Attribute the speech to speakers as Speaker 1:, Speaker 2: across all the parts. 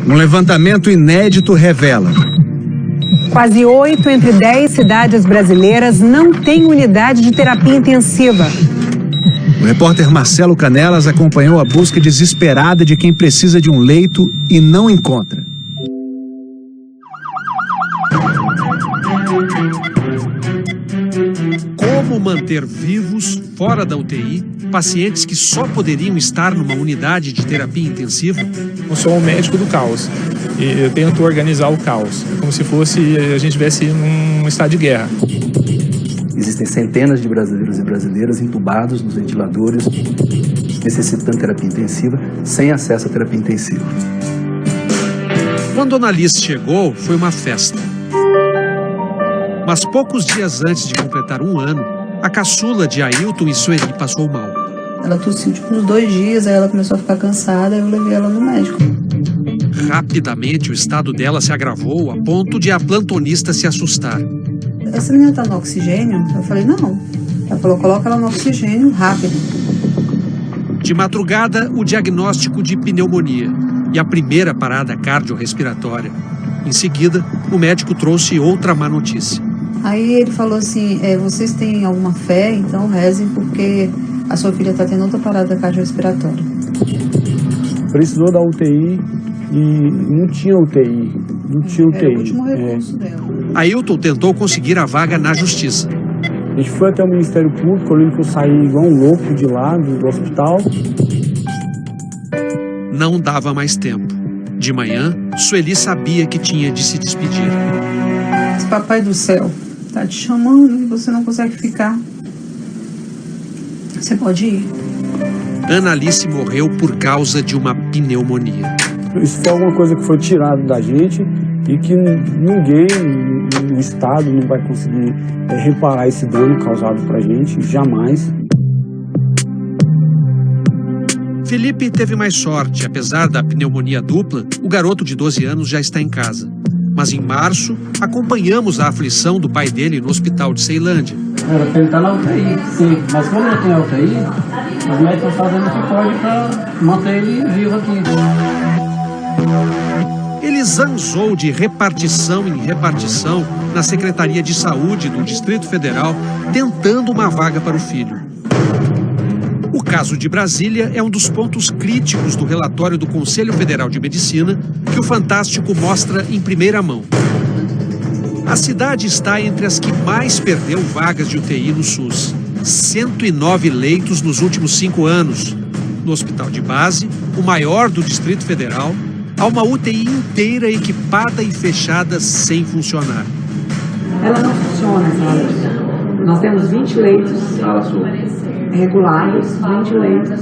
Speaker 1: Um levantamento inédito revela:
Speaker 2: quase 8 entre 10 cidades brasileiras não têm unidade de terapia intensiva.
Speaker 1: O repórter Marcelo Canelas acompanhou a busca desesperada de quem precisa de um leito e não encontra.
Speaker 3: Como manter vivos, fora da UTI, pacientes que só poderiam estar numa unidade de terapia intensiva?
Speaker 4: Eu sou um médico do caos e eu tento organizar o caos. É como se fosse a gente estivesse num estado de guerra.
Speaker 5: Existem centenas de brasileiros e brasileiras entubados nos ventiladores, necessitando terapia intensiva, sem acesso à terapia intensiva.
Speaker 3: Quando a Annalise chegou, foi uma festa. Mas poucos dias antes de completar 1 ano, a caçula de Ailton e Sueli passou mal.
Speaker 6: Ela tossiu tipo uns 2 dias, aí ela começou a ficar cansada, eu levei ela no médico.
Speaker 3: Rapidamente o estado dela se agravou a ponto de a plantonista se assustar.
Speaker 6: Essa menina tá no oxigênio? Eu falei, não. Ela falou, coloca ela no oxigênio rápido.
Speaker 3: De madrugada, o diagnóstico de pneumonia e a primeira parada cardiorrespiratória. Em seguida, o médico trouxe outra má notícia.
Speaker 6: Aí ele falou assim, vocês têm alguma fé, então rezem porque a sua filha está tendo outra parada cardiorrespiratória.
Speaker 7: Precisou da UTI e não tinha UTI. Não tinha UTI.
Speaker 6: Era o último recurso dela.
Speaker 3: Ailton tentou conseguir a vaga na justiça.
Speaker 7: A gente foi até o Ministério Público, eu lembro que eu saí igual um louco de lá, do hospital.
Speaker 3: Não dava mais tempo. De manhã, Sueli sabia que tinha de se despedir.
Speaker 6: Esse papai do céu tá te chamando e você não consegue ficar. Você pode ir.
Speaker 3: Annalise morreu por causa de uma pneumonia.
Speaker 7: Isso foi alguma coisa que foi tirado da gente e que ninguém no Estado não vai conseguir reparar esse dano causado pra gente, jamais.
Speaker 3: Felipe teve mais sorte. Apesar da pneumonia dupla, o garoto de 12 anos já está em casa. Mas em março, acompanhamos a aflição do pai dele no hospital de Ceilândia.
Speaker 8: Era para ele estar na UTI, sim. Mas como ele tem a UTI, os médicos estão fazendo o que pode para manter ele vivo aqui.
Speaker 3: Ele zanzou de repartição em repartição na Secretaria de Saúde do Distrito Federal, tentando uma vaga para o filho. O caso de Brasília é um dos pontos críticos do relatório do Conselho Federal de Medicina que o Fantástico mostra em primeira mão. A cidade está entre as que mais perdeu vagas de UTI no SUS. 109 leitos nos últimos 5 anos. No hospital de base, o maior do Distrito Federal, há uma UTI inteira equipada e fechada sem funcionar.
Speaker 9: Ela não funciona, sabe? Nós temos 20 leitos regulares, 20 leitos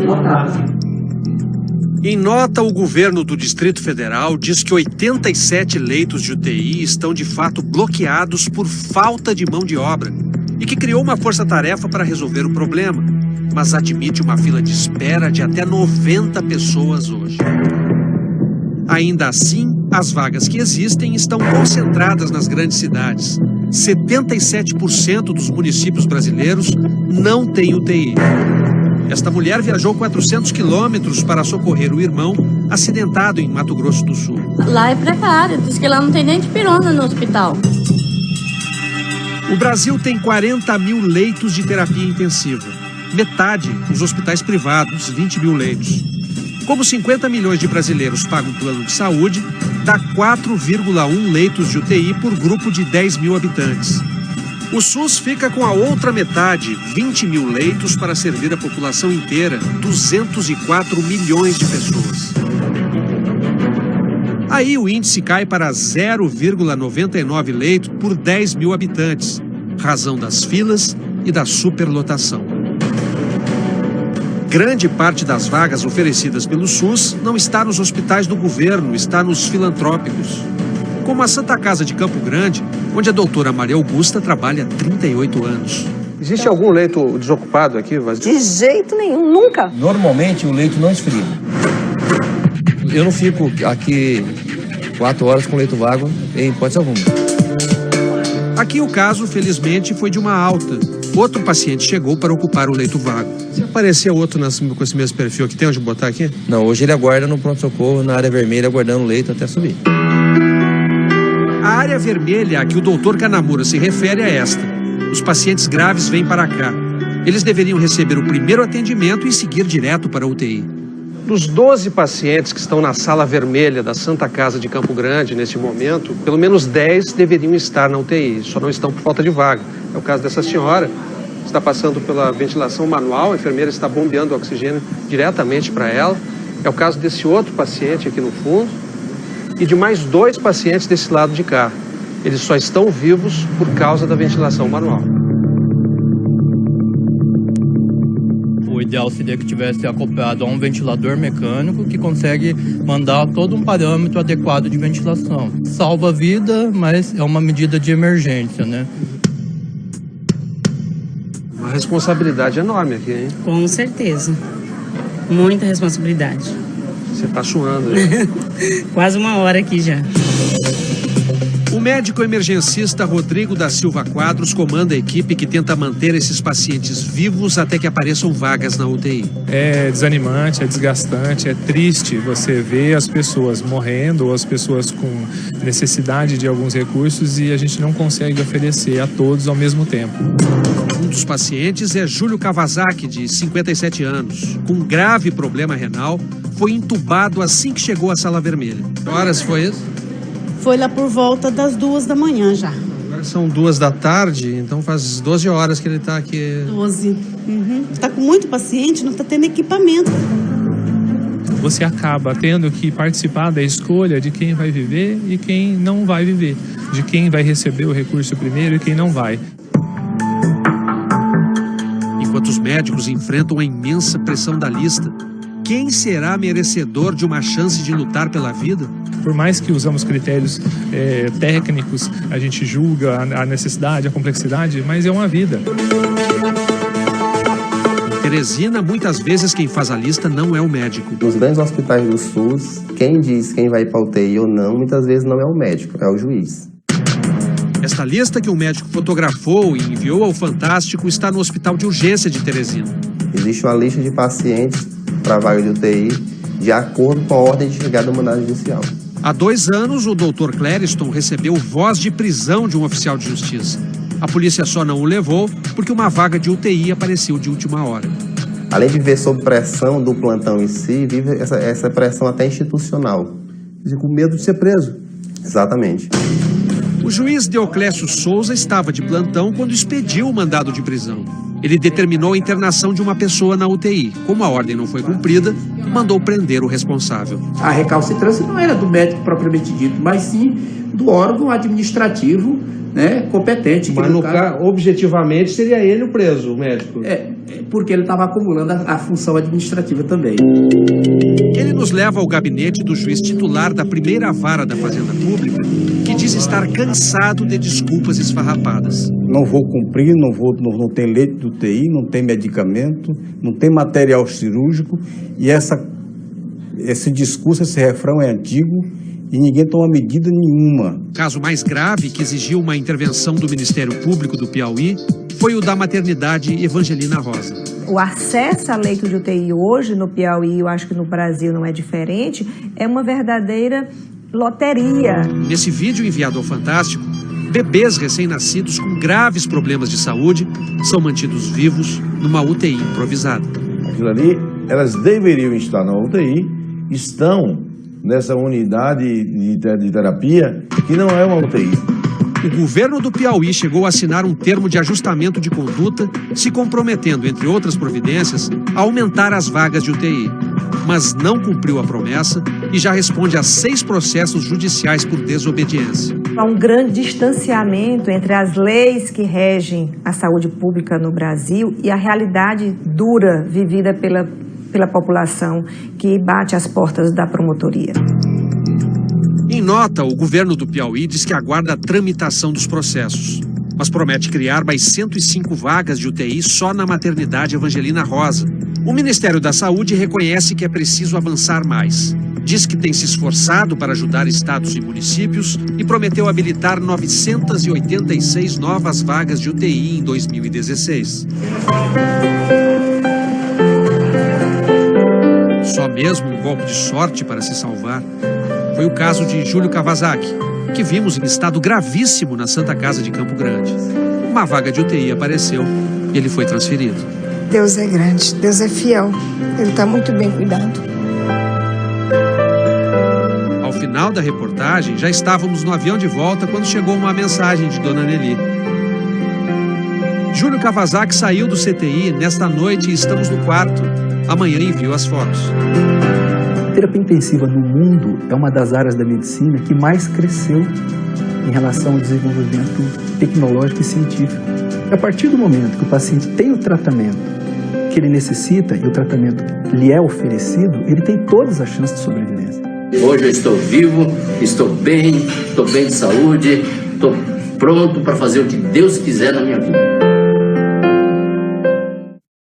Speaker 9: lotados.
Speaker 3: Em nota, o governo do Distrito Federal diz que 87 leitos de UTI estão de fato bloqueados por falta de mão de obra e que criou uma força-tarefa para resolver o problema, mas admite uma fila de espera de até 90 pessoas hoje. Ainda assim, as vagas que existem estão concentradas nas grandes cidades. 77% dos municípios brasileiros não têm UTI. Esta mulher viajou 400 quilômetros para socorrer o irmão acidentado em Mato Grosso do Sul.
Speaker 10: Lá é precário, diz que lá não tem nem dipirona no hospital.
Speaker 3: O Brasil tem 40 mil leitos de terapia intensiva. Metade nos hospitais privados, 20 mil leitos. Como 50 milhões de brasileiros pagam plano de saúde, dá 4,1 leitos de UTI por grupo de 10 mil habitantes. O SUS fica com a outra metade, 20 mil leitos para servir a população inteira, 204 milhões de pessoas. Aí o índice cai para 0,99 leitos por 10 mil habitantes, razão das filas e da superlotação. Grande parte das vagas oferecidas pelo SUS não está nos hospitais do governo, está nos filantrópicos. Como a Santa Casa de Campo Grande, onde a doutora Maria Augusta trabalha há 38 anos.
Speaker 11: Existe algum leito desocupado aqui, vazio?
Speaker 12: De jeito nenhum, nunca.
Speaker 13: Normalmente o leito não esfria. Eu não fico aqui 4 horas com leito vago em hipótese alguma.
Speaker 3: Aqui o caso, felizmente, foi de uma alta. Outro paciente chegou para ocupar o leito vago. Se aparecer outro com esse mesmo perfil aqui, tem onde botar aqui?
Speaker 13: Não, hoje ele aguarda no pronto-socorro, na área vermelha, aguardando o leito até subir.
Speaker 3: A área vermelha a que o doutor Kanamura se refere é esta. Os pacientes graves vêm para cá. Eles deveriam receber o primeiro atendimento e seguir direto para a UTI. Dos 12 pacientes que estão na sala vermelha da Santa Casa de Campo Grande neste momento, pelo menos 10 deveriam estar na UTI, só não estão por falta de vaga. É o caso dessa senhora, está passando pela ventilação manual, a enfermeira está bombeando oxigênio diretamente para ela. É o caso desse outro paciente aqui no fundo e de mais 2 pacientes desse lado de cá. Eles só estão vivos por causa da ventilação manual.
Speaker 12: O ideal seria que tivesse acoplado a um ventilador mecânico que consegue mandar todo um parâmetro adequado de ventilação. Salva a vida, mas é uma medida de emergência, né?
Speaker 3: Uma responsabilidade enorme aqui, hein?
Speaker 14: Com certeza. Muita responsabilidade.
Speaker 3: Você tá suando aí.
Speaker 14: Quase 1 hora aqui já.
Speaker 3: O médico emergencista Rodrigo da Silva Quadros comanda a equipe que tenta manter esses pacientes vivos até que apareçam vagas na UTI.
Speaker 4: É desanimante, é desgastante, é triste você ver as pessoas morrendo ou as pessoas com necessidade de alguns recursos e a gente não consegue oferecer a todos ao mesmo tempo.
Speaker 3: Um dos pacientes é Júlio Kawasaki, de 57 anos. Com um grave problema renal, foi entubado assim que chegou à sala vermelha. Que horas foi isso?
Speaker 15: Foi lá por volta das 2 da manhã já.
Speaker 3: Agora são 2 da tarde, então faz 12 horas que ele está aqui.
Speaker 15: 12. Está com muito paciente, não está tendo equipamento.
Speaker 4: Você acaba tendo que participar da escolha de quem vai viver e quem não vai viver. De quem vai receber o recurso primeiro e quem não vai.
Speaker 3: Enquanto os médicos enfrentam a imensa pressão da lista, quem será merecedor de uma chance de lutar pela vida?
Speaker 4: Por mais que usamos critérios técnicos, a gente julga a necessidade, a complexidade, mas é uma vida.
Speaker 3: Em Teresina, muitas vezes quem faz a lista não é o médico.
Speaker 16: Nos grandes hospitais do SUS, quem diz quem vai para a UTI ou não, muitas vezes não é o médico, é o juiz.
Speaker 3: Esta lista que o médico fotografou e enviou ao Fantástico está no Hospital de Urgência de Teresina.
Speaker 16: Existe uma lista de pacientes para vaga de UTI de acordo com a ordem de chegada do mandado judicial.
Speaker 3: Há 2 anos, o Dr. Clériston recebeu voz de prisão de um oficial de justiça. A polícia só não o levou porque uma vaga de UTI apareceu de última hora.
Speaker 16: Além de viver sob pressão do plantão em si, vive essa pressão até institucional.
Speaker 17: E com medo de ser preso.
Speaker 16: Exatamente.
Speaker 3: O juiz Deoclésio Souza estava de plantão quando expediu o mandado de prisão. Ele determinou a internação de uma pessoa na UTI. Como a ordem não foi cumprida, mandou prender o responsável.
Speaker 18: A recalcitrância não era do médico propriamente dito, mas sim do órgão administrativo, né, competente.
Speaker 11: Mas no caso, objetivamente, seria ele o preso, o médico?
Speaker 18: Porque ele estava acumulando a função administrativa também.
Speaker 3: Ele nos leva ao gabinete do juiz titular da primeira vara da Fazenda Pública, que diz estar cansado de desculpas esfarrapadas.
Speaker 7: Não vou cumprir, não tem leito de UTI, não tem medicamento, não tem material cirúrgico e esse discurso, esse refrão é antigo e ninguém toma medida nenhuma.
Speaker 3: O caso mais grave que exigiu uma intervenção do Ministério Público do Piauí foi o da maternidade Evangelina Rosa.
Speaker 19: O acesso a leito de UTI hoje no Piauí, eu acho que no Brasil não é diferente, é uma verdadeira loteria.
Speaker 3: Nesse vídeo enviado ao Fantástico, bebês recém-nascidos com graves problemas de saúde são mantidos vivos numa UTI improvisada.
Speaker 17: Aquilo ali, elas deveriam estar na UTI, estão nessa unidade de terapia, que não é uma UTI.
Speaker 3: O governo do Piauí chegou a assinar um termo de ajustamento de conduta, se comprometendo, entre outras providências, a aumentar as vagas de UTI. Mas não cumpriu a promessa e já responde a 6 processos judiciais por desobediência.
Speaker 19: Há um grande distanciamento entre as leis que regem a saúde pública no Brasil e a realidade dura vivida pela população que bate às portas da promotoria.
Speaker 3: Em nota, o governo do Piauí diz que aguarda a tramitação dos processos, mas promete criar mais 105 vagas de UTI só na maternidade Evangelina Rosa. O Ministério da Saúde reconhece que é preciso avançar mais. Diz que tem se esforçado para ajudar estados e municípios e prometeu habilitar 986 novas vagas de UTI em 2016. só mesmo um golpe de sorte para se salvar, foi o caso de Júlio Kawasaki, que vimos em estado gravíssimo na Santa Casa de Campo Grande. Uma vaga de UTI apareceu e ele foi transferido.
Speaker 20: Deus é grande, Deus é fiel, Ele está muito bem cuidado.
Speaker 3: Ao final da reportagem, já estávamos no avião de volta quando chegou uma mensagem de Dona Nelly. Júlio Kawasaki saiu do CTI nesta noite e estamos no quarto. Amanhã envio as fotos.
Speaker 5: A terapia intensiva no mundo é uma das áreas da medicina que mais cresceu em relação ao desenvolvimento tecnológico e científico. A partir do momento que o paciente tem o tratamento que ele necessita e o tratamento lhe é oferecido, ele tem todas as chances de sobrevivência.
Speaker 21: Hoje eu estou vivo, estou bem de saúde, estou pronto para fazer o que Deus quiser na minha vida.